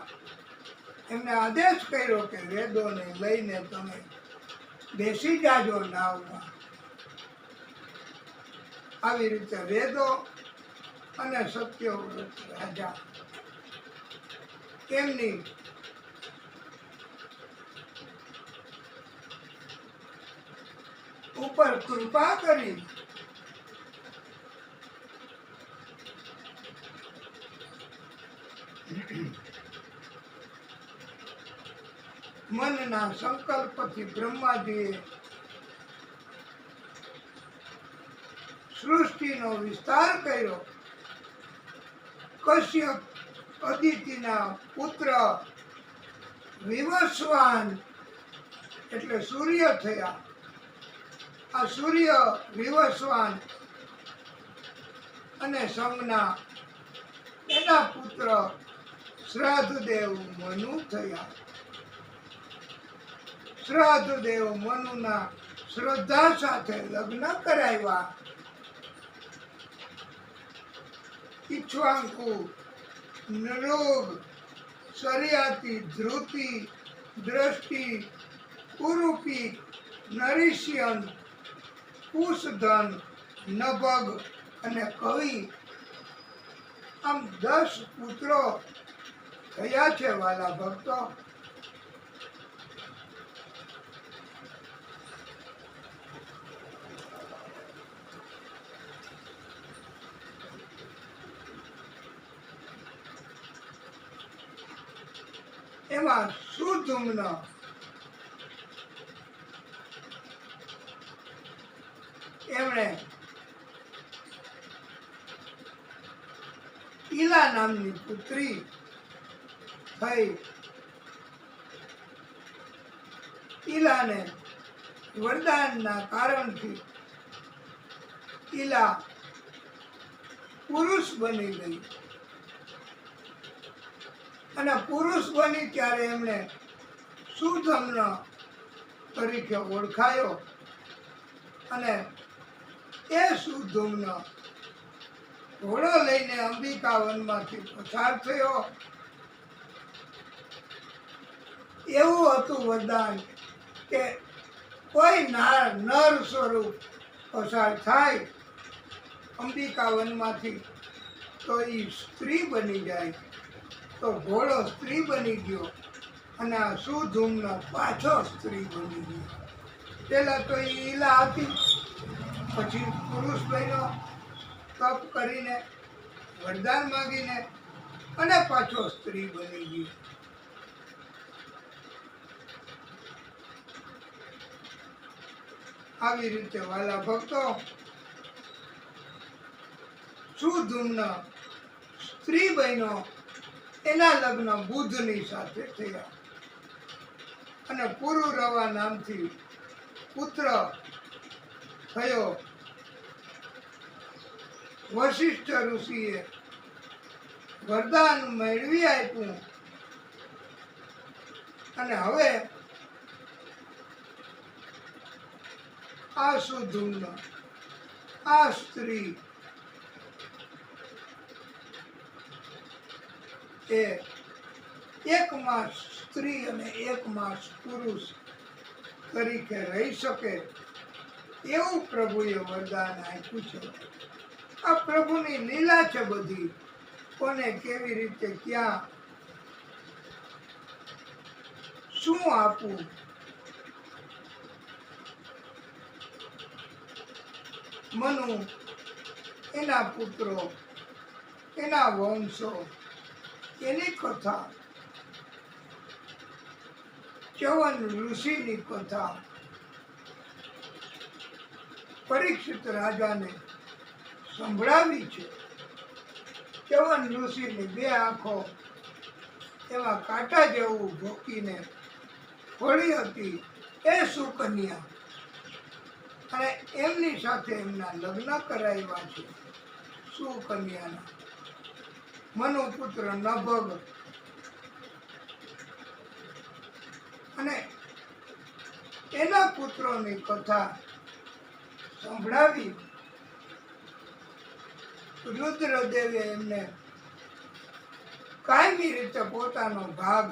એમને આદેશ કર્યો કે વેદોને લઈને તમે બેસી જાજો નાવમાં. આવી રીતે વેદો અને સત્યવ્રત રાજા તેમની ઉપર કૃપા કરી મનના સંકલ્પથી બ્રહ્માજીએ સૃષ્ટિનો વિસ્તાર કર્યો. કશ્યપ અદિતિના પુત્ર વિવસ્વાન એટલે સૂર્ય થયા. આ સૂર્ય વિવસ્વાન અને સંજ્ઞા એના પુત્ર શ્રાદ્ધદેવ મનુ થયા. શ્રાદ્ધદેવ મનુના શ્રદ્ધા સાથે લગ્ન કરાવ્યા. ઈક્ષ્વાકુ, નૃગ, શરિયાતી, ધ્રુતિ, દ્રષ્ટિ, કુરુપી, નરિષ્યન, કુશધન, નભગ અને કવિ આમ 10 પુત્રો થયા છે વાલા ભક્તો. એમાં સુધુમ્ન એમણે ઈલા નામની પુત્રી થઈ. ઈલાને વરદાનના કારણથી ઈલા પુરુષ બની ગઈ અને પુરુષ બની ત્યારે એમણે સુધમ્ન તરીકે ઓળખાયો અને એ સુધમ્ન ઘોડો લઈને અંબિકા વનમાંથી પસાર થયો. એવું હતું વરદાન કે કોઈ નર સ્વરૂપ પસાર થાય અંબિકા વનમાંથી તો એ સ્ત્રી બની જાય. તો ઘોડો સ્ત્રી બની ગયો અને આ સુધુમ્ન પાછો સ્ત્રી બની ગયો. પેલા તો એ ઈલા હતી, પછી પુરુષ બન્યો તપ કરીને વરદાન માંગીને અને પાછો સ્ત્રી બની ગઈ. આવી રીતે વાલા ભક્તો સુધુમ્ન સ્ત્રી બન્યો. એના લગ્ન બુધની સાથે થયા અને પુરુરવા નામથી પુત્ર થયો. વશિષ્ઠ ઋષિએ વરદાન મેળવી આપ્યું અને હવે આ સુધુમ્ન આ સ્ત્રી એ 1 માસ સ્ત્રી અને 1 માસ પુરુષ તરીકે રહી શકે એવું પ્રભુએ વરદાન આપ્યું છે. આ પ્રભુની લીલા છે બધી. કોને કેવી રીતે ક્યાં શું આપવું. મનુ, એના પુત્રો, એના વંશો, એની કથા, ચ્યવન ઋષિની કથા પરીક્ષિત રાજાને સંભળાવી છે. ચ્યવન ઋષિની 2 આંખો એમાં કાંટા જેવું ભોંકીને ફળી હતી એ સુકન્યા અને એમની સાથે એમના લગ્ન કરાવ્યા છે. સુકન્યાના મનુપુત્ર નભગ અને એના પુત્રોની કથા સંભળાવી. રુદ્રદેવે એમને કાયમી રીતે પોતાનો ભાગ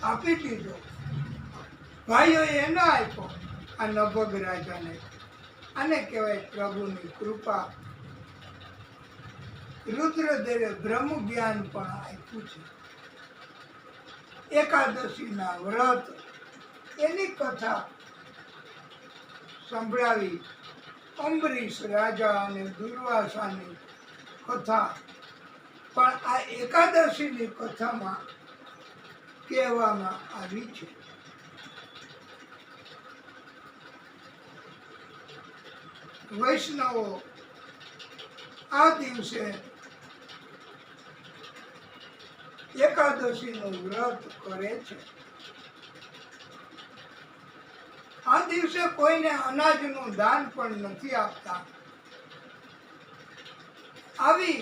આપી દીધો. ભાઈઓએ એનો આપ્યો આ નભગ રાજાને. આને કહેવાય પ્રભુની કૃપા. રુદ્રદેવે બ્રહ્મ જ્ઞાન પણ આપ્યું છે. એકાદશીના વ્રત એની કથા સંભળાવી. અંબરીશ રાજા અને દુર્વાસાની કથા પણ આ એકાદશીની કથામાં કહેવામાં આવી છે. વૈષ્ણવો આ દિવસે એકાદશીનું વ્રત કરે છે. આ દિવસે કોઈને અનાજનું દાન પણ નથી આપતા. આવી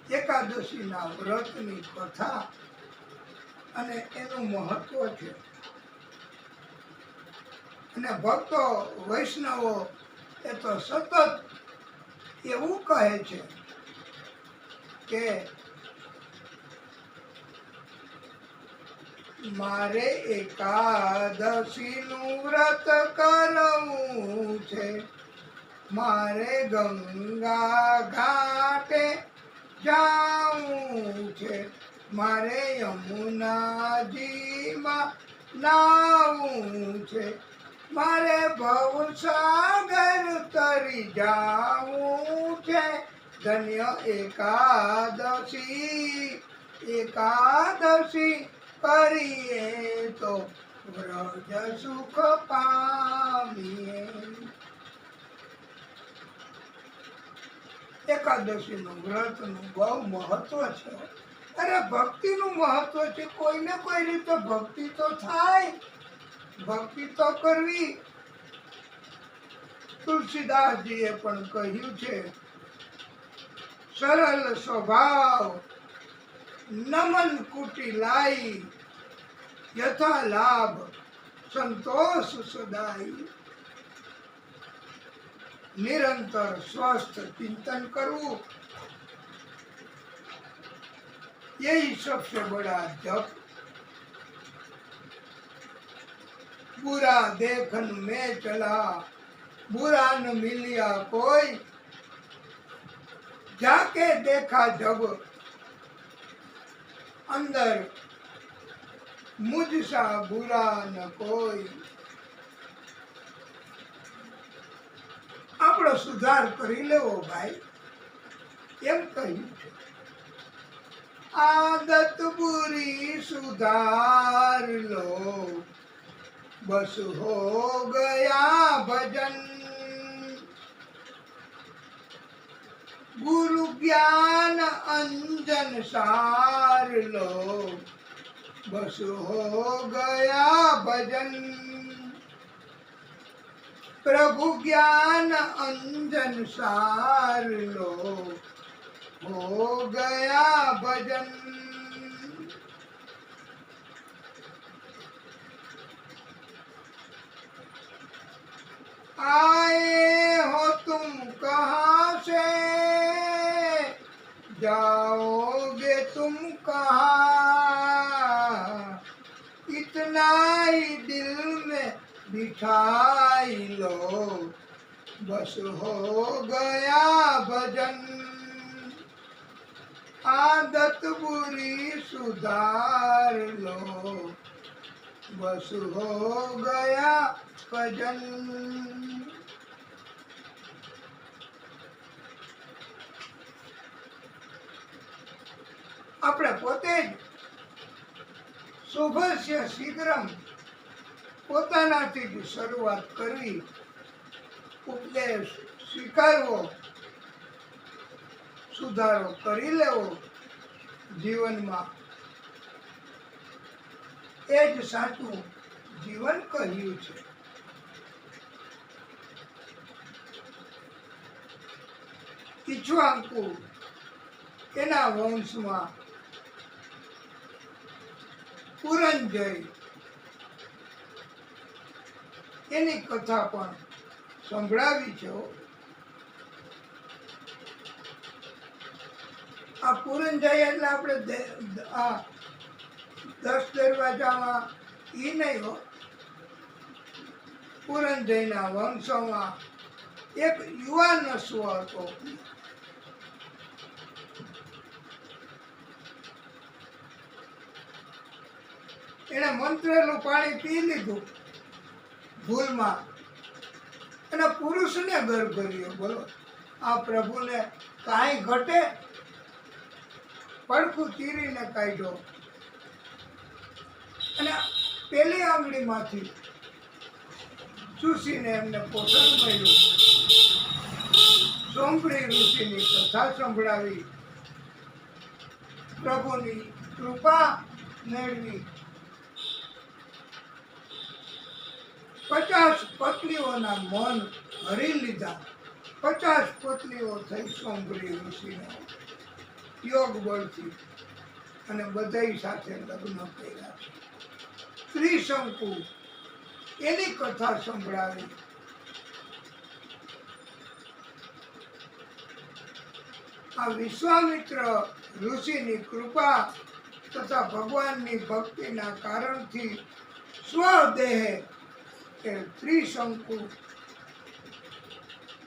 એકાદશીના વ્રતની કથા અને એનું મહત્વ છે. અને ભક્તો વૈષ્ણવો એ તો સતત એવું કહે છે કે મારે એકાદશીનું વ્રત કરવું છે, મારે ગંગા ઘાટે જાવું છે, મારે યમુનાજીમાં નાવું છે, મારે ભવસાગર તરી જાવું છે. ધન્ય એકાદશી, એકાદશી કરીએ તો વ્રજ સુખ પામીએ. એકાદશીનું વ્રતનું બહુ મહત્વ છે. અરે ભક્તિનું મહત્વ છે. કોઈને કોઈ રીતે ભક્તિ તો થાય, ભક્તિ તો કરવી. તુલસીદાસજીએ પણ કહ્યું છે, સરળ સ્વભાવ નમન કુટી લાઈ, યથા લાભ સંતોષ સદાઈ. નિરંતર સ્વસ્થ ચિંતન કરવું, यही सबसे बड़ा जप. बुरा देखन में चला, बुरा न मिलिया कोई, जाके देखा जब अंदर मुझसा बुरा न कोई. આપણો સુધાર કરી લેવો ભાઈ, એમ કહ્યું છે. आदत बुरी सुधार लो, बस हो गया भजन. गुरु ज्ञान अंजन सार लो, बस हो गया भजन. प्रभु ज्ञान अंजन सार लो, हो गया भजन. आए हो तुम कहाँ से, जाओगे तुम कहाँ. इतना ही दिल में बिठाई लो, बस हो गया भजन. आदत बुरी सुधार लो, बस हो गया भजन. આપણે પોતે જ શુભસ્ય શીઘ્રમ પોતાનાથી જ શરૂઆત કરવી, ઉપદેશ સ્વીકારવો, સુધારો કરી લેવો જીવનમાં. એ જ સાચું જીવન કહ્યું છે. ઈક્ષ્વાકુ એના વંશમાં પુરંજય એની કથા પણ સંભળાવી છે. આ પુરંજય એટલે આપણે આ 10 દરવાજામાં ઈ નહીં હો. પુરંજયના વંશોમાં એક યુવાન અશ્વ હતો. એને મંત્રેલું પાણી પી લીધું ભૂલમાં, અને પુરુષને ગર્ભ કર્યો. બોલો, આ પ્રભુને કાંઈ ઘટે? પડખું ચીરીને કાઢ્યો અને પેલી આંગળીમાંથી ઋષિને એમને પોષણ મળ્યું. સોંપડી ઋષિની કથા સંભળાવી, પ્રભુની કૃપા મેળવી. 50 પત્નીઓના મન હરી લીધા. 50 પત્નીઓ થઈ સોંપડી ઋષિને યોગ બળથી, અને બધાય સાથે લગ્ન કર્યા છે. ત્રિશંકુ એની કથા સંભળાવી. આ વિશ્વામિત્ર ઋષિની કૃપા તથા ભગવાનની ભક્તિના કારણથી સ્વદેહે કે ત્રિશંકુ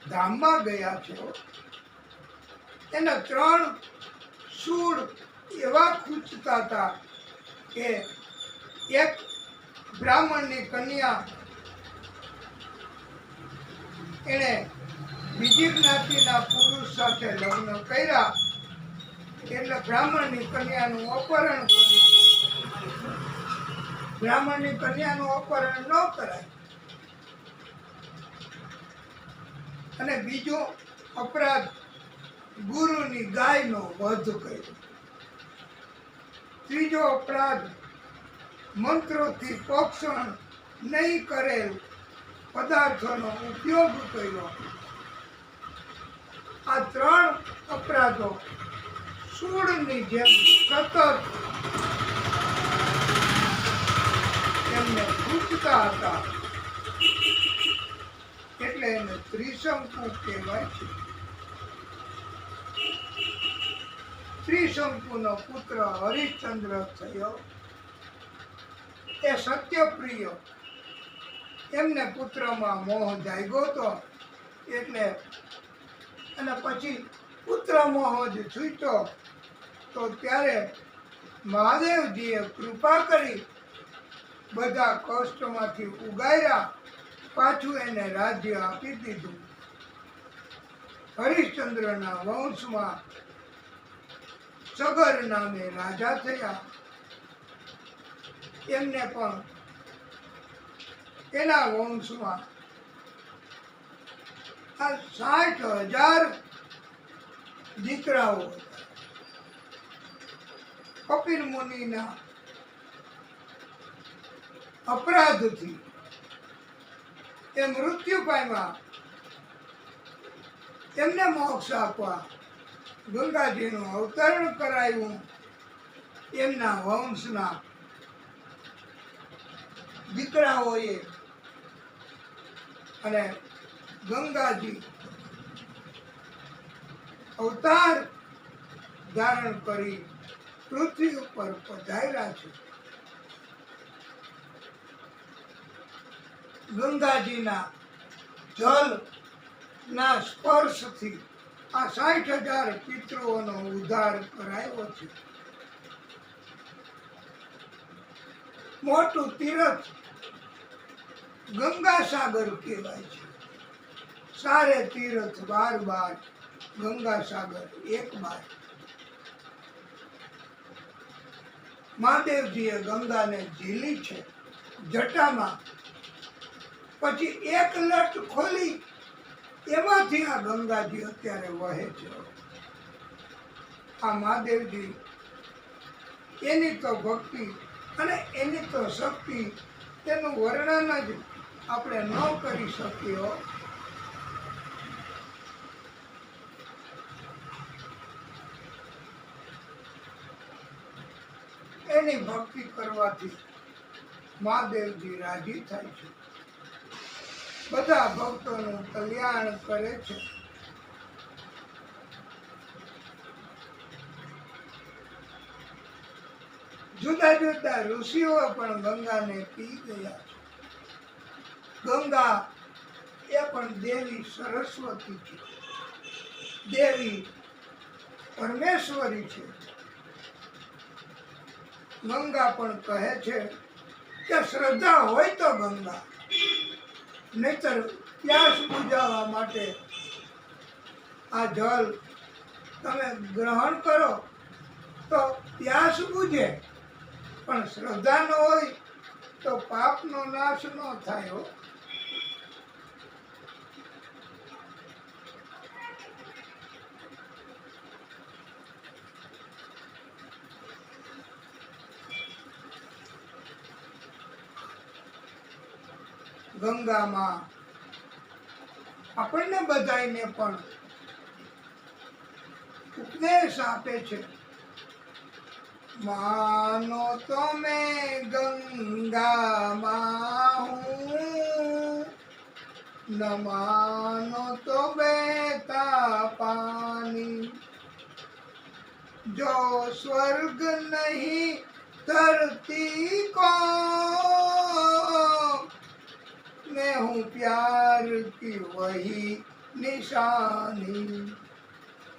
ધામમાં ગયા છે. એના 3 શૂળ એવા ખૂંચતા હતા કે એક બ્રાહ્મણની કન્યા એણે બીજી જ્ઞાતિના પુરુષ સાથે લગ્ન કર્યા એટલે બ્રાહ્મણની કન્યાનું અપહરણ કર્યું. બ્રાહ્મણની કન્યાનું અપહરણ ન કરાય. અને બીજો અપરાધ, ગુરુની ગાયનો વધ કર્યો. ત્રીજો અપરાધ, મંત્રોથી પોષણ નહીં કરેલ પદાર્થોનો ઉપયોગ કર્યો. આ 3 અપરાધો સૂળની જેમ સતત એમને ખૂંચતા હતા, એટલે એને ત્રિશંકુ કહેવાય છે. ત્રિશંકુનો પુત્ર હરિશ્ચંદ્ર થયો. એ સત્યપ્રિય, એમને પુત્રમાં મોહ જાગ્યો હતો એટલે, અને પછી પુત્ર મોહ જ છૂટ્યો તો ત્યારે મહાદેવજીએ કૃપા કરી બધા કષ્ટમાંથી ઉગાર્યા. પાછું એને રાજ્ય આપી દીધું. હરિશ્ચંદ્રના વંશમાં સગર નામે રાજા થયા. એમને પણ એના વંશમાં 60,000 દીકરાઓ હતા. કપિલ મુનિના અપરાધથી એ મૃત્યુ પામ્યા. એમને મોક્ષ આપવા ગંગાજીનું અવતરણ કરાયું. એમના વંશના દીકરાઓએ, અને ગંગાજી અવતાર ધારણ કરી પૃથ્વી ઉપર પધાર્યા છે. ગંગાજીના જલના સ્પર્શથી આ 60,000 પિતૃઓનો ઉદ્ધાર કરાયો છે. મોટું તીર્થ ગંગા સાગર કહેવાય છે. સારે તીર્થ 12 ગંગા સાગર 1 બાર. મહાદેવજીએ ગંગાને ઝીલી છે જટામાં. પછી એક લટ ખોલી, એમાંથી આ ગંગાજી અત્યારે વહે છે. આ મહાદેવજી, એની તો ભક્તિ અને એની તો શક્તિ, તેનું વર્ણન જ આપણે ન કરી શકીએ. એની ભક્તિ કરવાથી મહાદેવજી રાજી થાય છે. બધા ભક્તોનું કલ્યાણ કરે છે. જુદા જુદા ઋષિઓ પણ ગંગાને પી ગયા છે. ગંગા એ પણ દેવી સરસ્વતી છે, દેવી પરમેશ્વરી છે. ગંગા પણ કહે છે કે શ્રદ્ધા હોય તો ગંગા, નહીતર પ્યાસ બુઝાવવા માટે આ જલ તમે ગ્રહણ કરો તો પ્યાસ બુઝે, પણ શ્રદ્ધા ન હોય તો પાપનો નાશ ન થાય. ગંગામાં આપણને બધાને પણ ઉપદેશ આપે છે, માનો તો મેં ગંગામાં હું, ન માનો તો બહેતા પાनी, जो स्वर्ग नहीं धरती को, मैं हूँ प्यार की वही निशानी।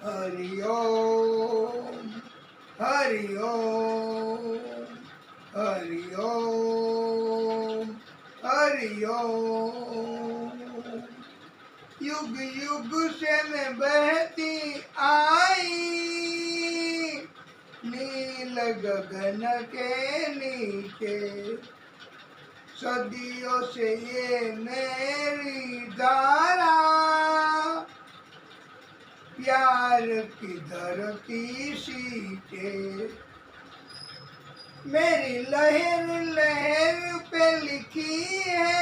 हरि ओम, हरि ओम, हरि ओम, हरि ओम। युग युग से मैं बहती आई, नील गगन के नीचे, सदियों से ये मेरी धारा, प्यार की धरती सींचे। मेरी लहर लहर पे लिखी है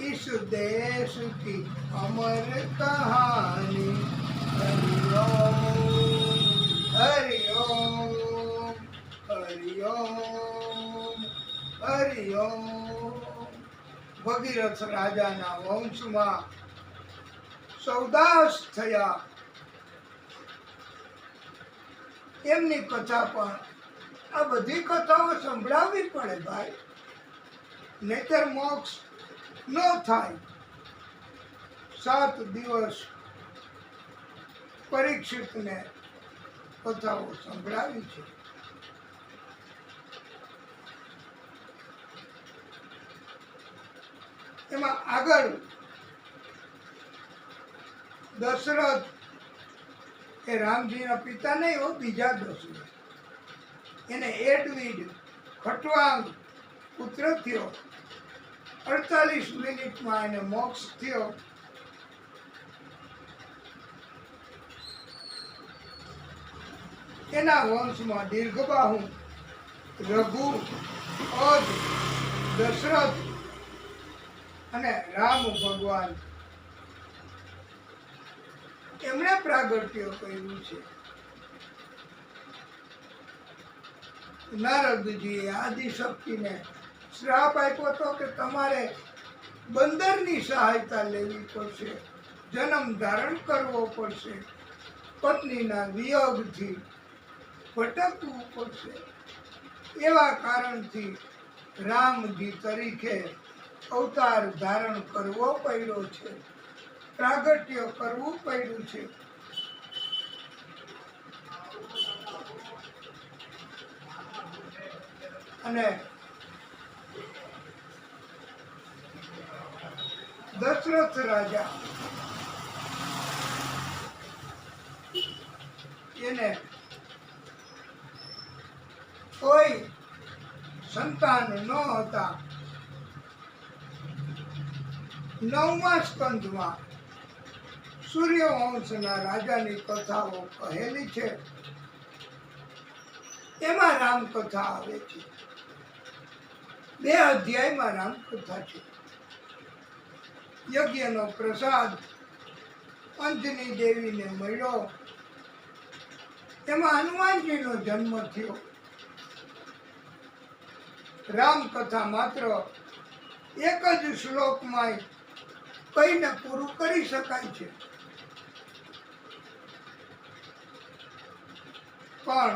इस देश की अमर कहानी। हरि ओम, हरि ओम, हरि ओम, हरि ओम। ભગીરથ રાજાના વંશમાં સૌદાસ થયા, એમની કથા પણ આ બધી કથાઓ સંભળાવવી પડે ભાઈ, નહીતર મોક્ષ ન થાય। 7 દિવસ પરીક્ષિતને કથાઓ સંભળાવી છે। એમાં આગળ દશરથ એ રામજીના પિતા નહીં હો, બીજા દશરથ, એને એડવિડ ખટવાંગ પુત્ર થયો। 48 મિનિટમાં એને મોક્ષ થયો। એના વંશમાં દીર્ઘબાહુ, રઘુ, ઓજ, દશરથ અને રામ ભગવાન એમણે પ્રાગટ્ય કર્યું છે। નારદજીએ આદિશક્તિને શ્રાપ આપ્યો હતો કે તમારે બંદરની સહાયતા લેવી પડશે, જન્મ ધારણ કરવો પડશે, પત્નીના વિયોગથી ભટકવું પડશે। એવા કારણથી રામજી તરીકે અવતાર ધારણ કરવો પડ્યો છે, પ્રાગટ્ય કરવું પડ્યું છે। અને દશરથ રાજા એને કોઈ સંતાન ન હતા। 9મા સ્કંધમાં સૂર્યવંશના રાજાની કથાઓ કહેલી છે, એમાં રામકથા આવે છે। 2 અધ્યાયમાં રામકથા છે। યજ્ઞનો પ્રસાદ અંજની દેવીને મળ્યો, એમાં હનુમાનજીનો જન્મ થયો। રામકથા માત્ર એક જ શ્લોકમાં કહીને પૂરું કરી શકાય છે, પણ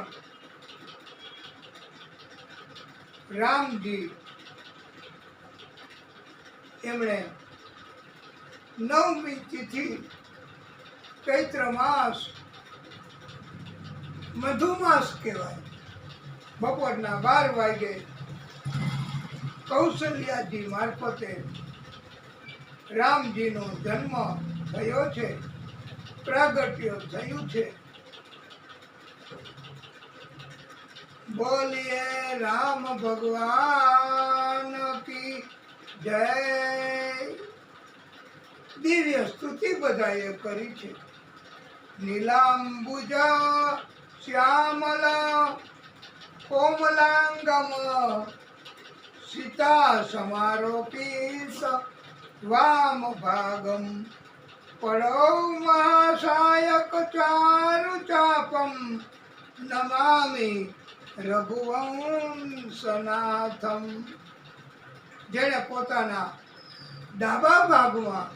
રામજી એમણે 9મી તિથિ ચૈત્ર માસ, મધુમાસ કહેવાય, બપોરના 12 વાગે કૌશલ્યાજી મારફતે રામજીનો જન્મ થયો છે, પ્રાગટ્ય થયું છે। બોલીએ રામ ભગવાન કી જય। દિવ્ય સ્તુતિ બધાએ કરી છે। નીલાંબુજ શ્યામલ કોમલાંગમ સીતા સમારોપીત વામ ભાગમ પડો મહાસાયક ચારુ ચાપમ નમામિ રઘુવંશનાથમ. જેણે પોતાના ડાબા ભાગમાં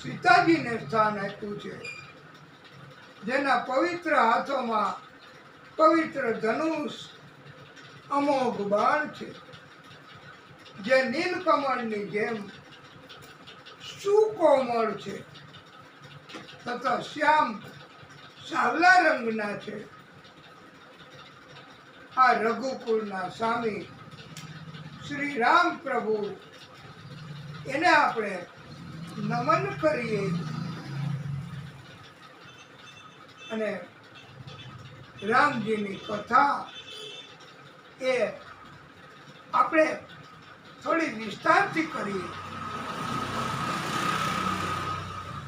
સીતાજીને સ્થાન આપ્યું છે, જેના પવિત્ર હાથોમાં પવિત્ર ધનુષ અમોઘ બાણ છે, જે નીલકમળની જેમ સુકોમળ છે તથા શ્યામ સાવલા રંગના છે. આ રઘુકુળના સ્વામી શ્રી રામ પ્રભુ, એને આપણે નમન કરીએ અને રામજીની કથા એ આપણે થોડી વિસ્તારથી કરીએ,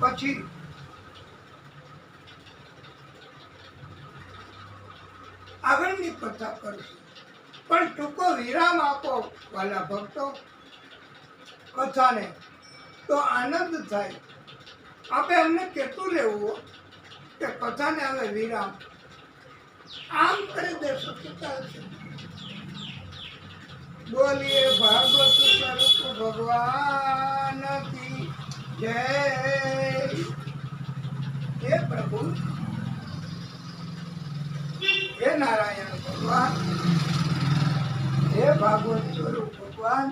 પછી આગળની કથા કરશું. પણ ટૂંકો વિરામ આપો વાલા ભક્તો, કથાને તો આનંદ થાય. આપણે અમને કહેતું રહેવું કે કથાને હવે વિરામ આમ કરી દેશો કે ચાલશે. બોલીએ ભાગવત સ્વરૂપ ભગવાન કી જય. હે પ્રભુ, હે નારાયણ ભગવાન, હે ભાગવત સ્વરૂપ ભગવાન,